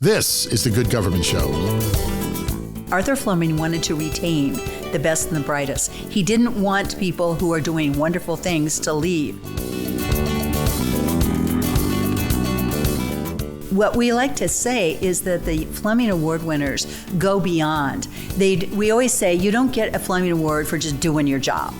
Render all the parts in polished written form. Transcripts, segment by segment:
This is The Good Government Show. Arthur Flemming wanted to retain the best and the brightest. He didn't want people who are doing wonderful things to leave. What we like to say is that the Flemming Award winners go beyond. We always say you don't get a Flemming Award for just doing your job.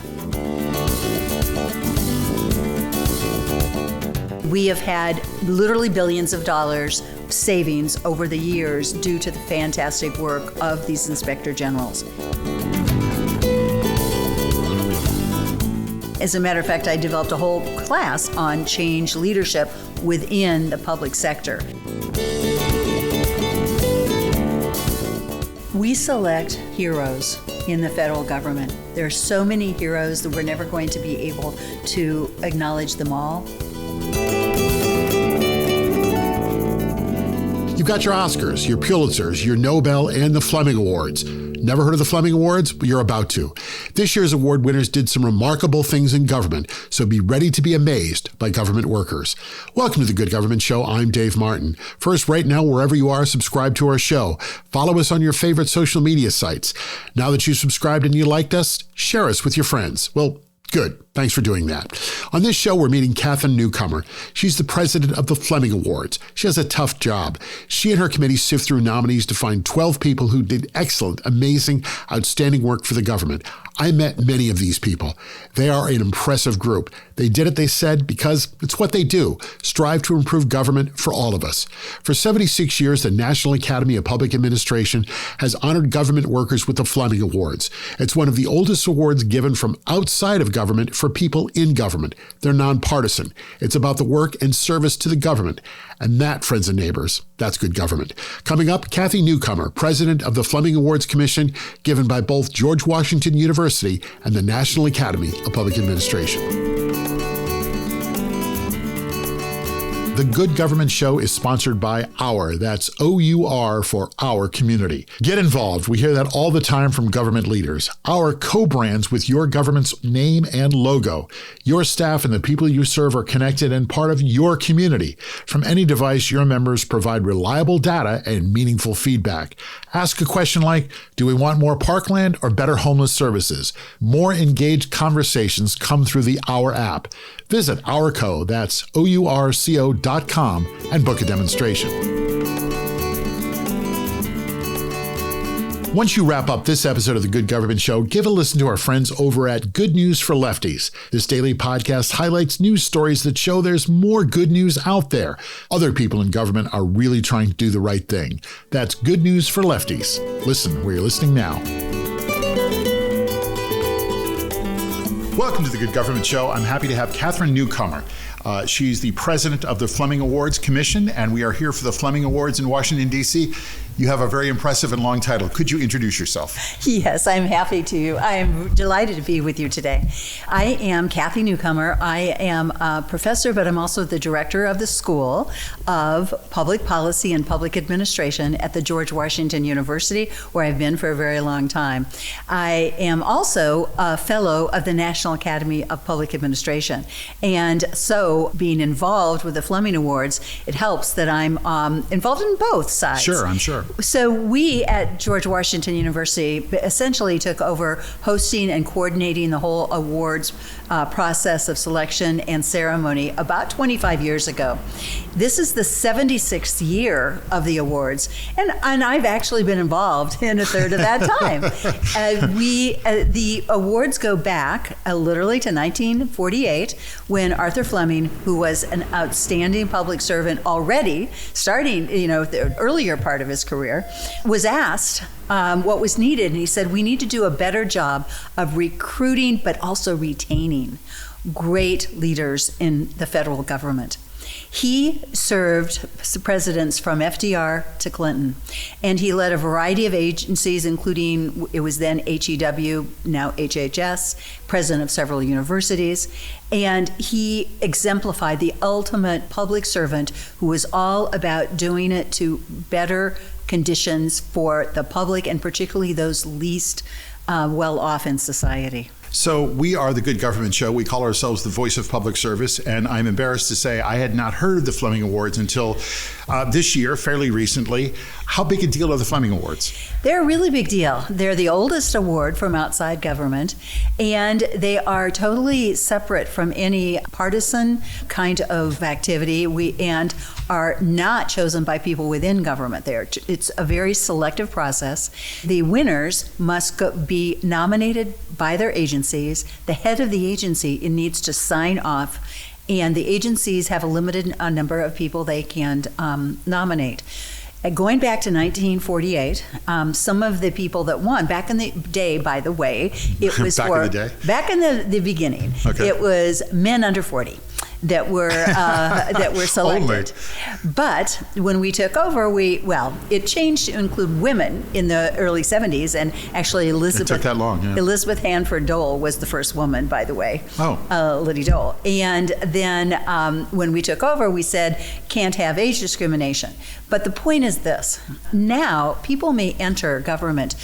We have had literally billions of dollars savings over the years due to the fantastic work of these inspector generals. As a matter of fact, I developed a whole class on change leadership within the public sector. We select heroes in the federal government. There are so many heroes that we're never going to be able to acknowledge them all. You've got your Oscars, your Pulitzers, your Nobel, and the Flemming Awards. Never heard of the Flemming Awards? But you're about to. This year's award winners did some remarkable things in government, so be ready to be amazed by government workers. Welcome to The Good Government Show. I'm Dave Martin. First, right now, wherever you are, subscribe to our show. Follow us on your favorite social media sites. Now that you've subscribed and you liked us, share us with your friends. Well, good. Thanks for doing that. On this show, we're meeting Kathryn Newcomer. She's the president of the Flemming Awards. She has a tough job. She and her committee sift through nominees to find 12 people who did excellent, amazing, outstanding work for the government. I met many of these people. They are an impressive group. They did it, they said, because it's what they do, strive to improve government for all of us. For 76 years, the National Academy of Public Administration has honored government workers with the Flemming Awards. It's one of the oldest awards given from outside of government for people in government. They're nonpartisan. It's about the work and service to the government. And that, friends and neighbors, that's good government. Coming up, Kathryn Newcomer, president of the Flemming Awards Commission, given by both George Washington University and the National Academy of Public Administration. The Good Government Show is sponsored by Our. That's O-U-R for Our Community. Get involved. We hear that all the time from government leaders. Our co-brands with your government's name and logo. Your staff and the people you serve are connected and part of your community. From any device, your members provide reliable data and meaningful feedback. Ask a question like, do we want more parkland or better homeless services? More engaged conversations come through the Our app. Visit Ourco, that's OURCO.com, and book a demonstration. Once you wrap up this episode of The Good Government Show, give a listen to our friends over at Good News for Lefties. This daily podcast highlights news stories that show there's more good news out there. Other people in government are really trying to do the right thing. That's Good News for Lefties. Listen where you're listening now. Welcome to The Good Government Show. I'm happy to have Kathryn Newcomer. She's the president of the Flemming Awards Commission, and we are here for the Flemming Awards in Washington, D.C. You have a very impressive and long title. Could you introduce yourself? Yes, I'm happy to. I'm delighted to be with you today. I am Kathryn Newcomer. I am a professor, but I'm also the director of the School of Public Policy and Public Administration at the George Washington University, where I've been for a very long time. I am also a fellow of the National Academy of Public Administration. And so being involved with the Flemming Awards, it helps that I'm involved in both sides. Sure, I'm sure. So we at George Washington University essentially took over hosting and coordinating the whole awards process of selection and ceremony about 25 years ago. This is the 76th year of the awards, and I've actually been involved in a third of that time. The awards go back literally to 1948, when Arthur Flemming, who was an outstanding public servant already, starting the earlier part of his career, was asked what was needed, and he said, we need to do a better job of recruiting but also retaining great leaders in the federal government. He served presidents from FDR to Clinton, and he led a variety of agencies, including, it was then HEW, now HHS, president of several universities, and he exemplified the ultimate public servant who was all about doing it to better conditions for the public, and particularly those least well off in society. So we are the Good Government Show. We call ourselves the voice of public service, and I'm embarrassed to say I had not heard of the Flemming Awards until this year, fairly recently. How big a deal are the Flemming Awards? They're a really big deal. They're the oldest award from outside government, and they are totally separate from any partisan kind of activity. And are not chosen by people within government. It's a very selective process. The winners must be nominated by their agencies. The head of the agency needs to sign off, and the agencies have a limited number of people they can nominate. Going back to 1948, some of the people that won, back in the day, by the way, it was back in the beginning, okay. It was men under 40 that were selected. But when we took over, it changed to include women in the early 70s, and actually Elizabeth. It took that long, yeah. Elizabeth Hanford Dole was the first woman, by the way. Liddy Dole. And then when we took over, we said can't have age discrimination. But the point is this: now people may enter government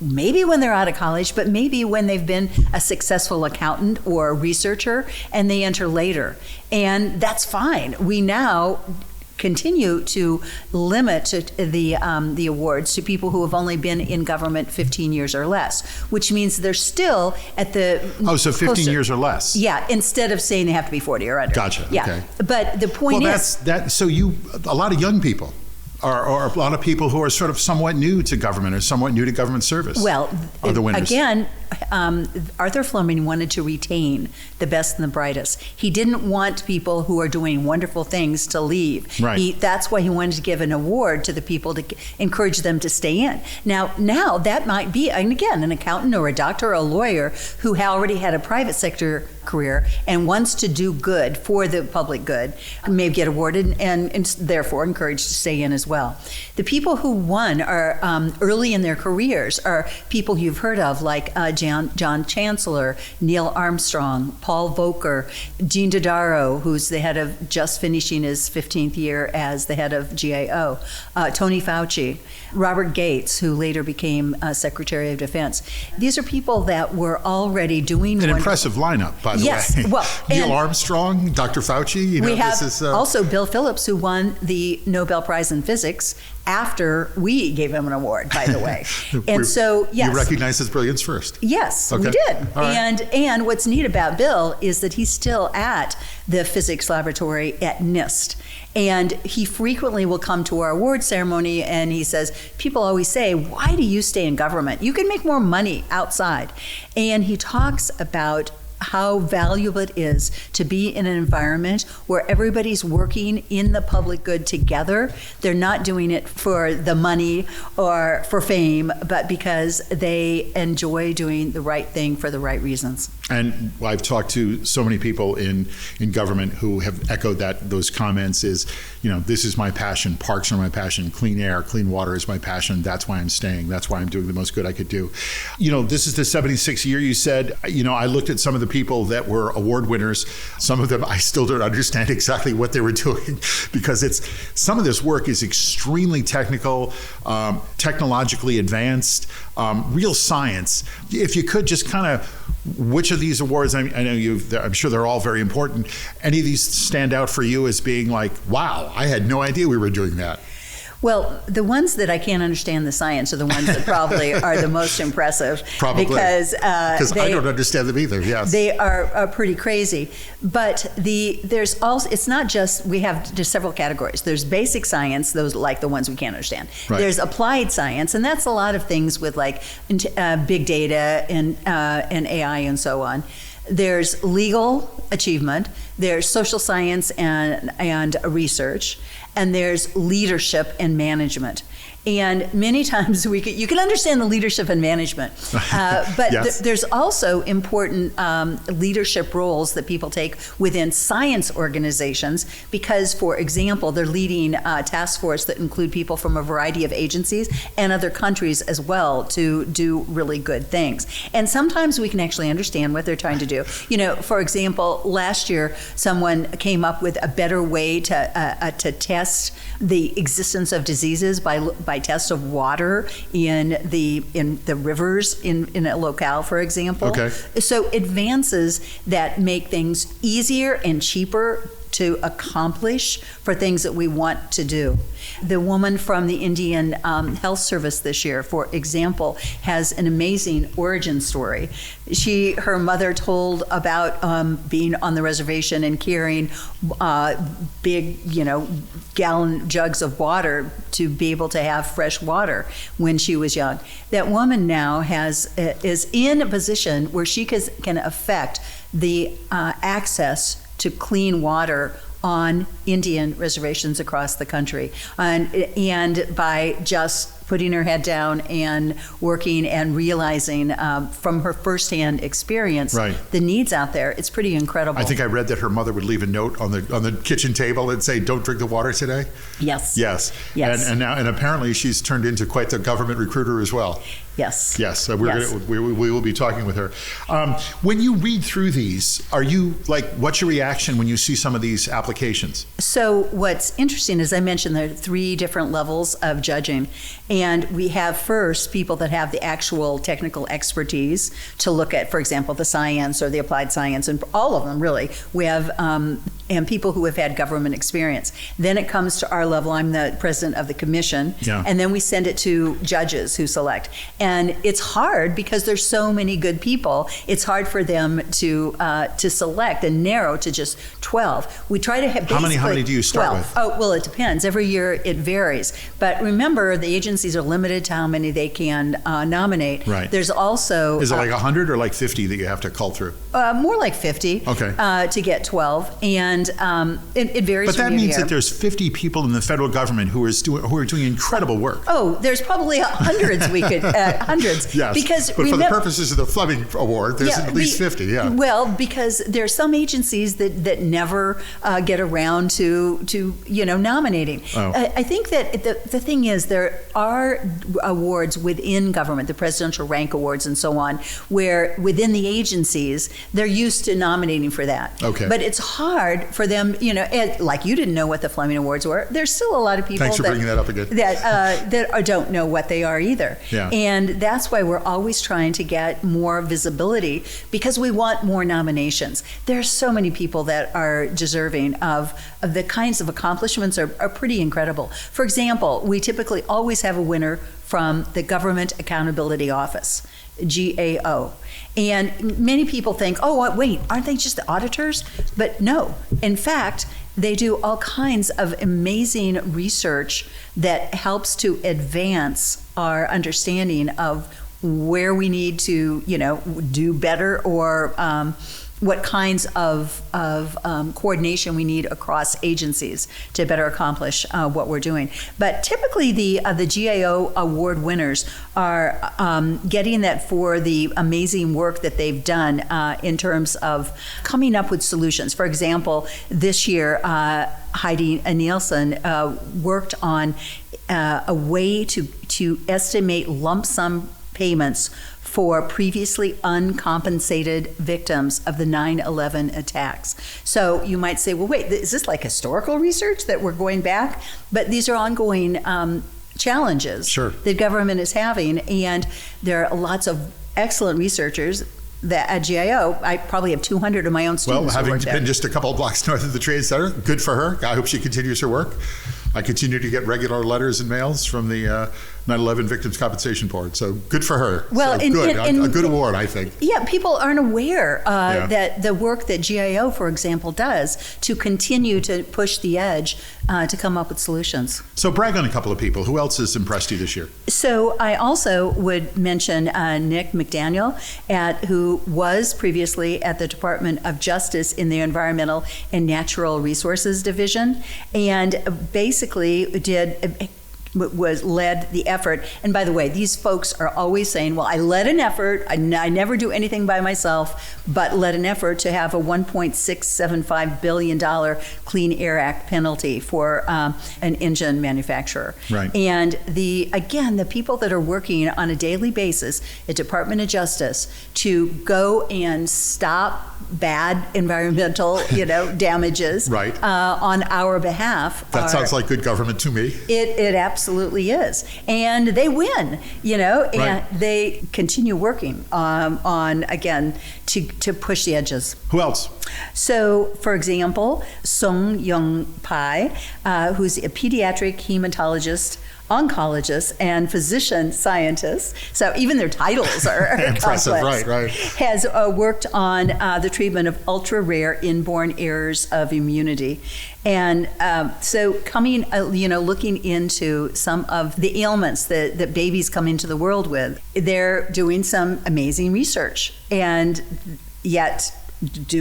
maybe when they're out of college, but maybe when they've been a successful accountant or a researcher, and they enter later. And that's fine. We now continue to limit the awards to people who have only been in government 15 years or less, which means they're still at the... so 15 years or less. Yeah, instead of saying they have to be 40 or under. Gotcha, yeah. Okay. But the point is... So a lot of young people, or a lot of people who are sort of somewhat new to government or somewhat new to government service are the winners. Again, Arthur Flemming wanted to retain the best and the brightest. He didn't want people who are doing wonderful things to leave. Right. That's why he wanted to give an award to the people to encourage them to stay in. Now that might be, and again, an accountant or a doctor or a lawyer who already had a private sector career and wants to do good for the public good may get awarded and therefore encouraged to stay in as well. The people who won are early in their careers are people you've heard of, like John Chancellor, Neil Armstrong, Paul Volcker, Gene Dodaro, who's the head of just finishing his 15th year as the head of GAO, Tony Fauci, Robert Gates, who later became Secretary of Defense. These are people that were already doing an impressive lineup, by the way. Well, Neil Armstrong, Dr. Fauci. We have also Bill Phillips, who won the Nobel Prize in Physics after we gave him an award, by the way. And so, yes. You recognized his brilliance first. Yes, okay. We did. All right. And what's neat about Bill is that he's still at the physics laboratory at NIST. And he frequently will come to our award ceremony and he says, people always say, why do you stay in government? You can make more money outside. And he talks about how valuable it is to be in an environment where everybody's working in the public good together. They're not doing it for the money or for fame, but because they enjoy doing the right thing for the right reasons. And I've talked to so many people in government who have echoed those comments is, this is my passion. Parks are my passion. Clean air, clean water is my passion. That's why I'm staying. That's why I'm doing the most good I could do. This is the 76th year, you said. I looked at some of the people that were award winners. Some of them, I still don't understand exactly what they were doing because some of this work is extremely technical, technologically advanced, real science. If you could just kind of, which of these awards, I know I'm sure they're all very important, any of these stand out for you as being like, wow, I had no idea we were doing that? Well, the ones that I can't understand the science are the ones that probably are the most impressive. Probably. Because I don't understand them either, yes. They are pretty crazy. But there's also, it's not just, we have just several categories. There's basic science, those like the ones we can't understand. Right. There's applied science, and that's a lot of things with like big data and AI and so on. There's legal achievement, there's social science and research, and there's leadership and management. And many times you can understand the leadership and management, but yes. There's also important leadership roles that people take within science organizations because, for example, they're leading a task force that include people from a variety of agencies and other countries as well to do really good things. And sometimes we can actually understand what they're trying to do. For example, last year, someone came up with a better way to test the existence of diseases by by test of water in the rivers in a locale, for example. Okay. So advances that make things easier and cheaper to accomplish for things that we want to do. The woman from the Indian Health Service this year, for example, has an amazing origin story. Her mother told about being on the reservation and carrying big, gallon jugs of water to be able to have fresh water when she was young. That woman now is in a position where she can affect the access to clean water on Indian reservations across the country. And by just putting her head down and working and realizing from her firsthand experience the needs out there, it's pretty incredible. I think I read that her mother would leave a note on the kitchen table and say, "Don't drink the water today." Yes. Yes. Yes. And now apparently she's turned into quite the government recruiter as well. Yes. Yes. So we will be talking with her. When you read through these, are you what's your reaction when you see some of these applications? So what's interesting, as I mentioned, there are 3 different levels of judging. And we have first people that have the actual technical expertise to look at, for example, the science or the applied science, and all of them really. We have and people who have had government experience. Then it comes to our level. I'm the president of the commission, and then we send it to judges who select. And it's hard because there's so many good people. It's hard for them to select and narrow to just 12. We try to have how many do you start 12. with? Oh, well, it depends. Every year it varies. But remember, the agencies are limited to how many they can nominate. Right. There's also is it 100 or 50 that you have to cull through? More like 50. Okay. To get 12, and it varies. But that from year to means year. that there's 50 people in the federal government who are doing incredible work. Oh, there's probably hundreds we could hundreds. Yes. Because but for the purposes of the Fleming Award, there's at least 50. Yeah. Well, because there are some agencies that never get around to nominating. Oh. I think that the thing is there are awards within government, the Presidential Rank Awards and so on, where within the agencies they're used to nominating for that. Okay. But it's hard for them, like you didn't know what the Flemming Awards were. There's still a lot of people Thanks for bringing that up again. that don't know what they are either. Yeah. And that's why we're always trying to get more visibility, because we want more nominations. There are so many people that are deserving of the kinds of accomplishments are pretty incredible. For example, we typically always have a winner from the Government Accountability Office, GAO. And many people think, oh, wait, aren't they just the auditors? But no. In fact, they do all kinds of amazing research that helps to advance our understanding of where we need to, do better, or what kinds of coordination we need across agencies to better accomplish what we're doing. But typically the GAO award winners are getting that for the amazing work that they've done in terms of coming up with solutions. For example, this year, Heidi Nielsen worked on a way to estimate lump sum payments for previously uncompensated victims of the 9/11 attacks. So you might say, well, wait, is this like historical research that we're going back? But these are ongoing challenges that government is having, and there are lots of excellent researchers that at GAO. I probably have 200 of my own students. Well, having been just a couple of blocks north of the Trade Center, good for her. I hope she continues her work. I continue to get regular letters and mails from the 9/11 Victims Compensation Board. So good for her. Well, so a good award, I think. Yeah, people aren't aware that the work that GAO, for example, does to continue to push the edge to come up with solutions. So brag on a couple of people. Who else has impressed you this year? So I also would mention Nick McDaniel, who was previously at the Department of Justice in the Environmental and Natural Resources Division, and basically led the effort. And by the way, these folks are always saying, well, I led an effort. I never do anything by myself, but led an effort to have a $1.675 billion Clean Air Act penalty for an engine manufacturer. Right. And the people that are working on a daily basis at Department of Justice to go and stop bad environmental, damages Right. On our behalf. That sounds like good government to me. It absolutely is. And they win, and Right. they continue working on, again, to push the edges. Who else? So, for example, Sung Young Pai, who's a pediatric hematologist, oncologist, and physician scientist. So even their titles are Impressive, complex. right. Has worked on the treatment of ultra-rare inborn errors of immunity. And so coming, looking into some of the ailments that babies come into the world with, they're doing some amazing research. And yet,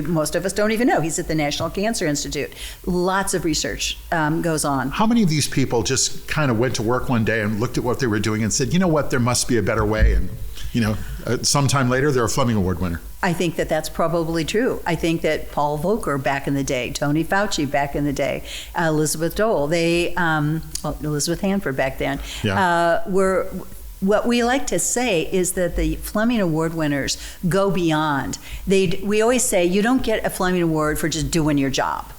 most of us don't even know. He's at the National Cancer Institute. Lots of research goes on. How many of these people just kind of went to work one day and looked at what they were doing and said, you know what, there must be a better way? And, sometime later, they're a Flemming Award winner. I think that that's probably true. I think that Paul Volcker back in the day, Tony Fauci back in the day, Elizabeth Dole, Elizabeth Hanford back then, were... What we like to say is that the Flemming Award winners go beyond. We always say you don't get a Flemming Award for just doing your job.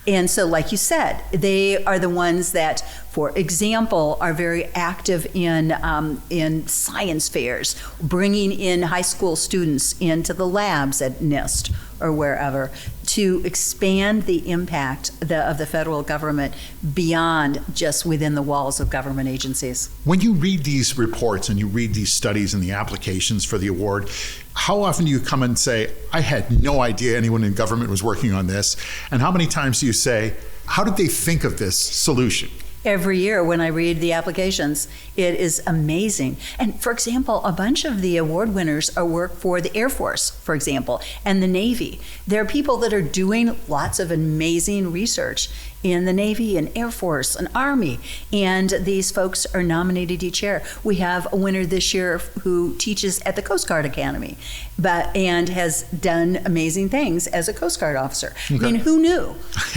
And so, like you said, they are the ones that, for example, are very active in science fairs, bringing in high school students into the labs at NIST or wherever to expand the impact of the federal government beyond just within the walls of government agencies. When you read these reports and you read these studies and the applications for the award, how often do you come and say, I had no idea anyone in government was working on this? And how many times do you say, how did they think of this solution? Every year when I read the applications, it is amazing. And for example, a bunch of the award winners work for the Air Force, for example, and the Navy. There are people that are doing lots of amazing research in the Navy and Air Force and Army, and these folks are nominated each year. We have a winner this year who teaches at the Coast Guard Academy, and has done amazing things as a Coast Guard officer. Okay. I mean, who knew?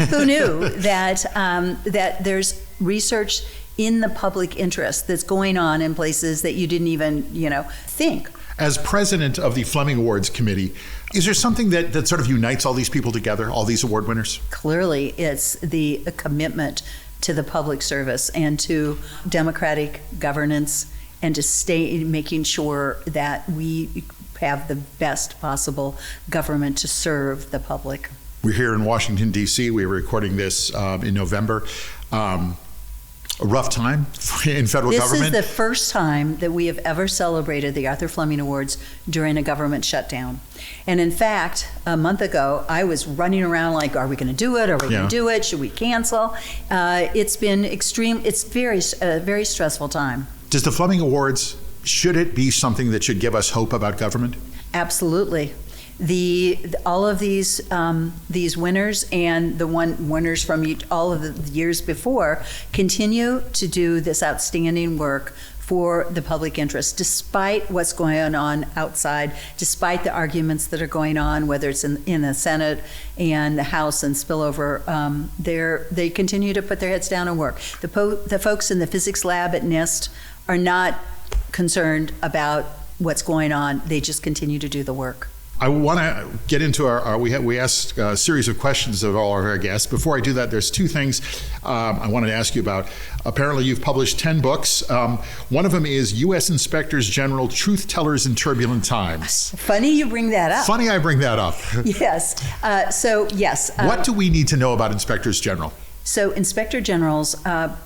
Who knew that that there's research in the public interest that's going on in places that you didn't even, think. As president of the Flemming Awards Committee, is there something that sort of unites all these people together, all these award winners? Clearly, it's the commitment to the public service and to democratic governance and to stay making sure that we have the best possible government to serve the public. We're here in Washington, D.C. We're recording this in November. A rough time in federal government. This is the first time that we have ever celebrated the Arthur Flemming Awards during a government shutdown. And in fact, a month ago, I was running around like, are we going to do it? Are we going to do it? Should we cancel? It's been extreme. It's a very stressful time. Does the Flemming Awards, should it be something that should give us hope about government? Absolutely. All of these winners and the winners from all of the years before continue to do this outstanding work for the public interest, despite what's going on outside, despite the arguments that are going on, whether it's in the Senate and the House and spillover. They continue to put their heads down and work. The folks in the physics lab at NIST are not concerned about what's going on. They just continue to do the work. I want to get into we asked a series of questions of all of our guests. Before I do that, there's two things I wanted to ask you about. Apparently, you've published 10 books. One of them is U.S. Inspectors General, Truth Tellers in Turbulent Times. Funny you bring that up. Funny I bring that up. Yes. Yes. What do we need to know about Inspectors General? So Inspector Generals, my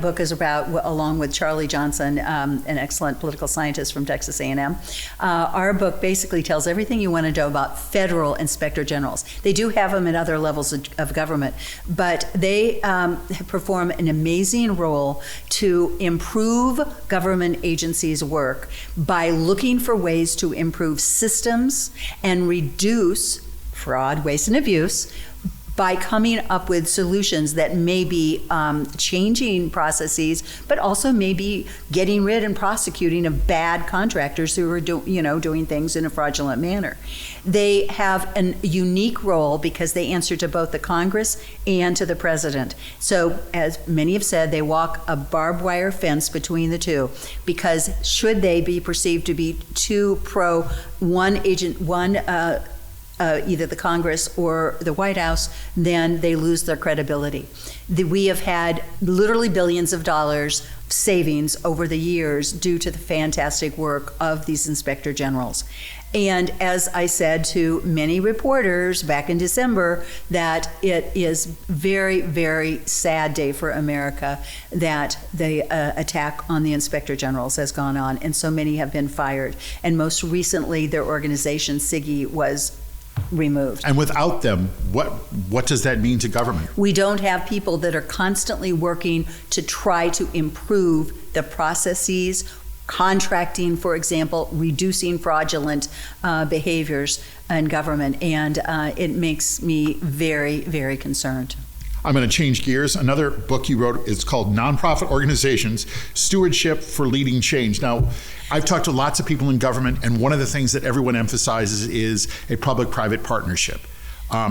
book is about, along with Charlie Johnson, an excellent political scientist from Texas A&M, our book basically tells everything you want to know about federal inspector generals. They do have them in other levels of government, but they perform an amazing role to improve government agencies' work by looking for ways to improve systems and reduce fraud, waste, and abuse by coming up with solutions that may be changing processes, but also maybe getting rid and prosecuting of bad contractors who are doing things in a fraudulent manner. They have a unique role because they answer to both the Congress and to the president. So, as many have said, they walk a barbed wire fence between the two, because should they be perceived to be too pro one either the Congress or the White House, then they lose their credibility. We have had literally billions of dollars savings over the years due to the fantastic work of these inspector generals. And as I said to many reporters back in December, that it is very, very sad day for America that the attack on the inspector generals has gone on, and so many have been fired. And most recently, their organization, SIGI, was removed. And without them, what does that mean to government? We don't have people that are constantly working to try to improve the processes, contracting, for example, reducing fraudulent behaviors in government, and it makes me very, very concerned. I'm going to change gears. Another book you wrote is called Nonprofit Organizations, Stewardship for Leading Change. Now, I've talked to lots of people in government, and one of the things that everyone emphasizes is a public-private partnership.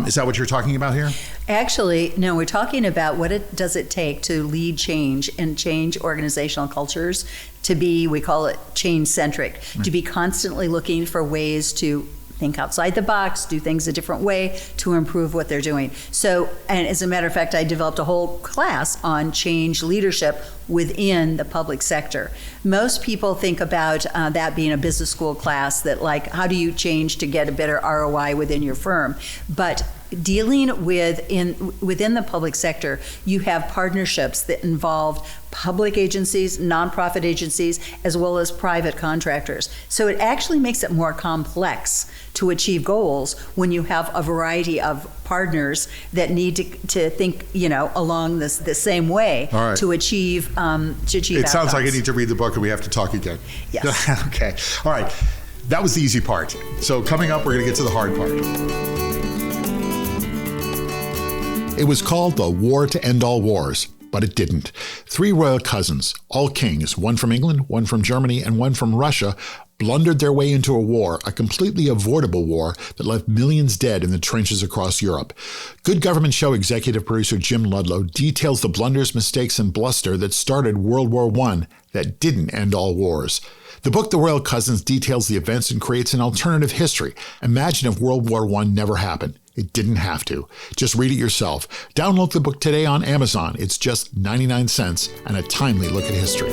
Is that what you're talking about here? Actually, no, we're talking about does it take to lead change and change organizational cultures to be, we call it change-centric, to be constantly looking for ways to think outside the box, do things a different way to improve what they're doing. So, and as a matter of fact, I developed a whole class on change leadership within the public sector. Most people think about that being a business school class, that like, how do you change to get a better ROI within your firm? But dealing with within the public sector, you have partnerships that involve public agencies, nonprofit agencies, as well as private contractors. So it actually makes it more complex to achieve goals when you have a variety of partners that need to think, along the same way to achieve It sounds like I need to read the book and we have to talk again. Yes. Okay. All right. That was the easy part. So coming up, we're going to get to the hard part. It was called the War to End All Wars, but it didn't. 3 royal cousins, all kings, one from England, one from Germany, and one from Russia, blundered their way into a war, a completely avoidable war that left millions dead in the trenches across Europe. Good Government Show executive producer Jim Ludlow details the blunders, mistakes, and bluster that started World War I that didn't end all wars. The book, The Royal Cousins, details the events and creates an alternative history. Imagine if World War I never happened. It didn't have to. Just read it yourself. Download the book today on Amazon. It's just 99 cents and a timely look at history.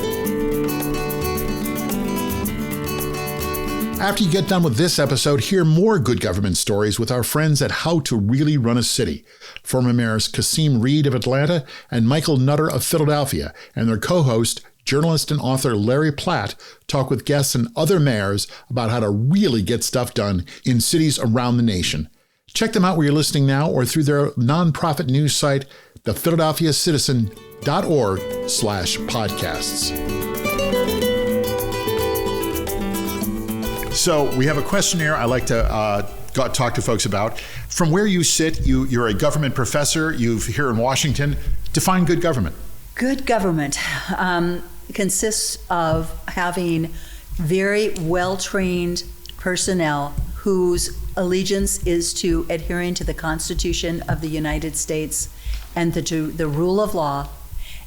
After you get done with this episode, hear more good government stories with our friends at How to Really Run a City. Former mayors Kasim Reed of Atlanta and Michael Nutter of Philadelphia, and their co-host, journalist and author Larry Platt, talk with guests and other mayors about how to really get stuff done in cities around the nation. Check them out where you're listening now or through their nonprofit news site, thephiladelphiacitizen.org/podcasts. So we have a questionnaire I like to talk to folks about. From where you sit, you're a government professor. You're here in Washington. Define good government. Good government consists of having very well-trained personnel whose allegiance is to adhering to the Constitution of the United States and to the rule of law,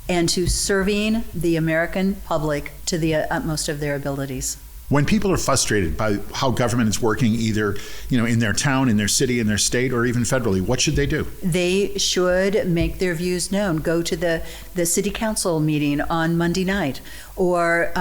and to serving the American public to the utmost of their abilities. When people are frustrated by how government is working, either in their town, in their city, in their state, or even federally, what should they do? They should make their views known. Go to the city council meeting on Monday night, or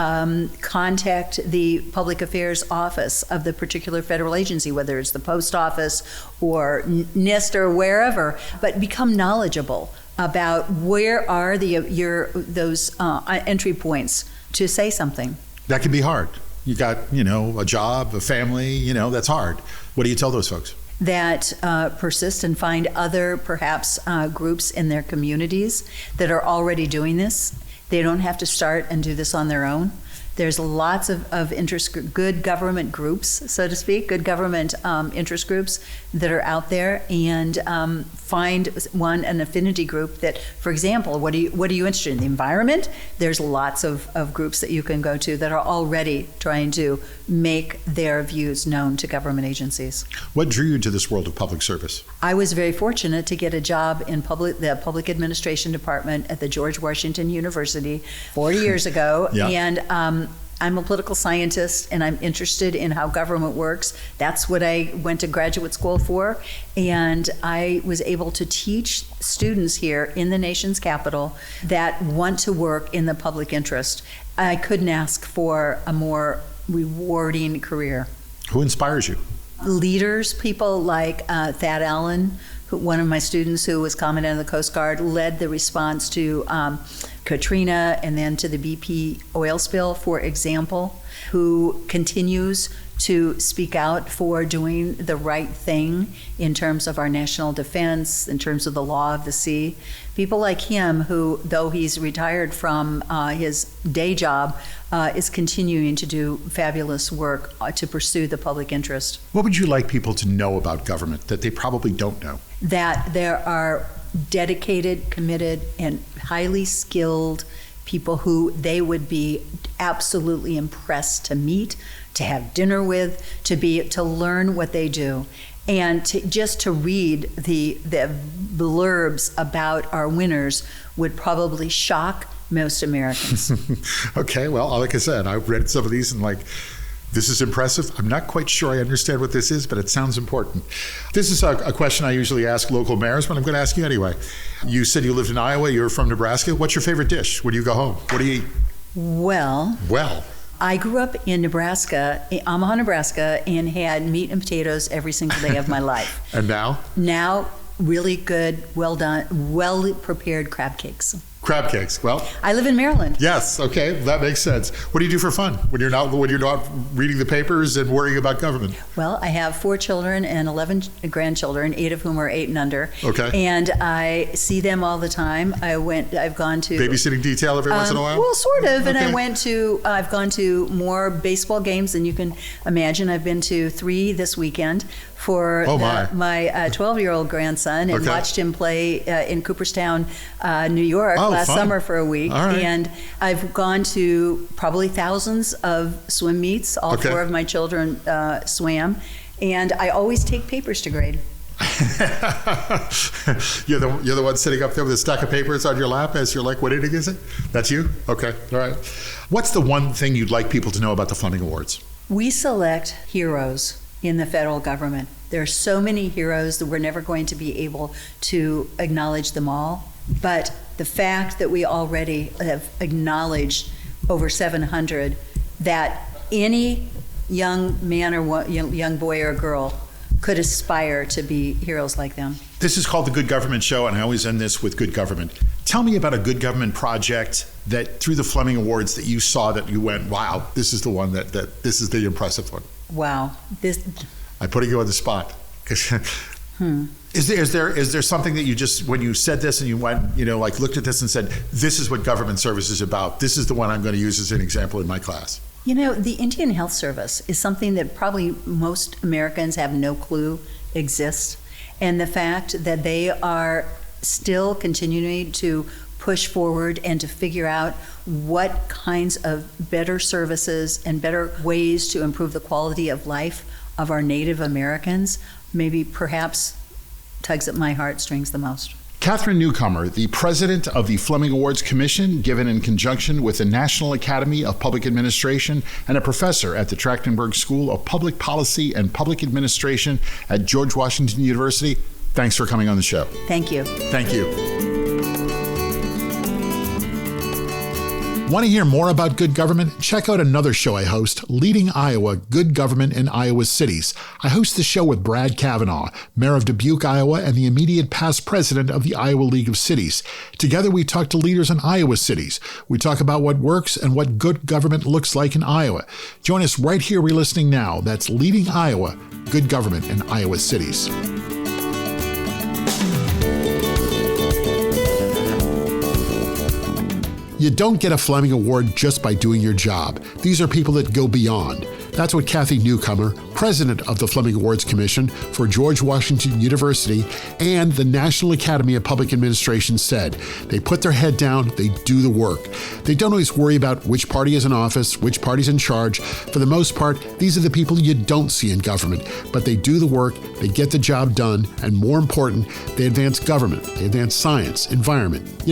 contact the public affairs office of the particular federal agency, whether it's the post office or NIST or wherever. But become knowledgeable about where are those entry points to say something. That can be hard. You got, a job, a family, that's hard. What do you tell those folks? That persist and find other, perhaps, groups in their communities that are already doing this. They don't have to start and do this on their own. There's lots of interest, good government groups, so to speak, good government interest groups that are out there, and find an affinity group that, for example, what are you interested in? The environment? There's lots of groups that you can go to that are already trying to make their views known to government agencies. What drew you to this world of public service? I was very fortunate to get a job in the public administration department at the George Washington University 40 years ago. Yeah. And I'm a political scientist and I'm interested in how government works. That's what I went to graduate school for. And I was able to teach students here in the nation's capital that want to work in the public interest. I couldn't ask for a more rewarding career. Who inspires you? Leaders, people like Thad Allen, one of my students who was Commandant of the Coast Guard, led the response to Katrina and then to the BP oil spill, for example, who continues to speak out for doing the right thing in terms of our national defense, in terms of the law of the sea. People like him who, though he's retired from his day job, is continuing to do fabulous work to pursue the public interest. What would you like people to know about government that they probably don't know? That there are dedicated, committed, and highly skilled people who they would be absolutely impressed to meet, to have dinner with, to learn what they do. And to read the blurbs about our winners would probably shock most Americans. Okay, well, like I said, I've read some of these and this is impressive. I'm not quite sure I understand what this is, but it sounds important. This is a question I usually ask local mayors, but I'm going to ask you anyway. You said you lived in Iowa, you're from Nebraska. What's your favorite dish? When do you go home? What do you eat? Well, I grew up in Nebraska, Omaha, Nebraska, and had meat and potatoes every single day of my life. And now? Now, really good, well done, well-prepared crab cakes. Crab cakes. Well, I live in Maryland. Yes. Okay, that makes sense. What do you do for fun when you're not reading the papers and worrying about government? Well, I have 4 children and 11 grandchildren, 8 of whom are 8 and under. Okay. And I see them all the time. I've gone to babysitting detail every once in a while. Well, sort of. And Okay. I've gone to more baseball games than you can imagine. I've been to 3 this weekend for my 12-year-old grandson and watched him play in Cooperstown, New York last summer for a week. All right. And I've gone to probably thousands of swim meets. All 4 of my children swam. And I always take papers to grade. You're the one sitting up there with a stack of papers on your lap as you're like, what inning is it? That's you? Okay. All right. What's the one thing you'd like people to know about the Flemming Awards? We select heroes in the federal government. There are so many heroes that we're never going to be able to acknowledge them all. But the fact that we already have acknowledged over 700, that any young man or young boy or girl could aspire to be heroes like them. This is called the Good Government Show, and I always end this with good government. Tell me about a good government project that through the Flemming Awards that you saw that you went, wow, this is the one that this is the impressive one. Wow. I'm putting you on the spot. Is there something that you just, when you said this and you went, looked at this and said, this is what government service is about. This is the one I'm going to use as an example in my class. The Indian Health Service is something that probably most Americans have no clue exists. And the fact that they are still continuing to push forward and to figure out what kinds of better services and better ways to improve the quality of life of our Native Americans, maybe perhaps tugs at my heartstrings the most. Kathryn Newcomer, the president of the Flemming Awards Commission, given in conjunction with the National Academy of Public Administration and a professor at the Trachtenberg School of Public Policy and Public Administration at George Washington University. Thanks for coming on the show. Thank you. Thank you. Want to hear more about good government? Check out another show I host, Leading Iowa, Good Government in Iowa Cities. I host the show with Brad Kavanaugh, mayor of Dubuque, Iowa, and the immediate past president of the Iowa League of Cities. Together, we talk to leaders in Iowa cities. We talk about what works and what good government looks like in Iowa. Join us right here where you're listening now. That's Leading Iowa, Good Government in Iowa Cities. You don't get a Flemming Award just by doing your job. These are people that go beyond. That's what Kathy Newcomer, president of the Flemming Awards Commission for George Washington University and the National Academy of Public Administration said. They put their head down, they do the work. They don't always worry about which party is in office, which party's in charge. For the most part, these are the people you don't see in government, but they do the work, they get the job done, and more important, they advance government, they advance science, environment,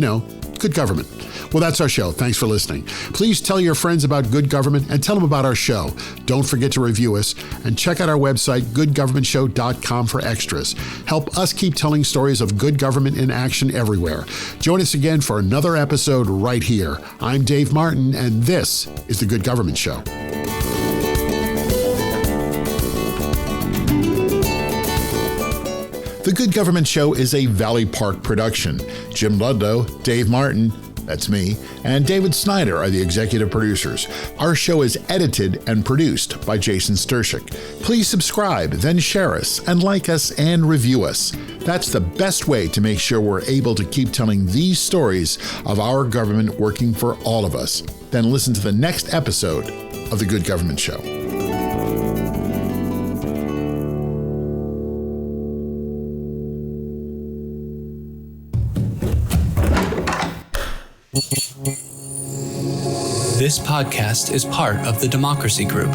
Good government. Well, that's our show. Thanks for listening. Please tell your friends about good government and tell them about our show. Don't forget to review us and check out our website, goodgovernmentshow.com, for extras. Help us keep telling stories of good government in action everywhere. Join us again for another episode right here. I'm Dave Martin, and this is The Good Government Show. The Good Government Show is a Valley Park production. Jim Ludlow, Dave Martin, that's me, and David Snyder are the executive producers. Our show is edited and produced by Jason Stershik. Please subscribe, then share us, and like us and review us. That's the best way to make sure we're able to keep telling these stories of our government working for all of us. Then listen to the next episode of The Good Government Show. This podcast is part of the Democracy Group,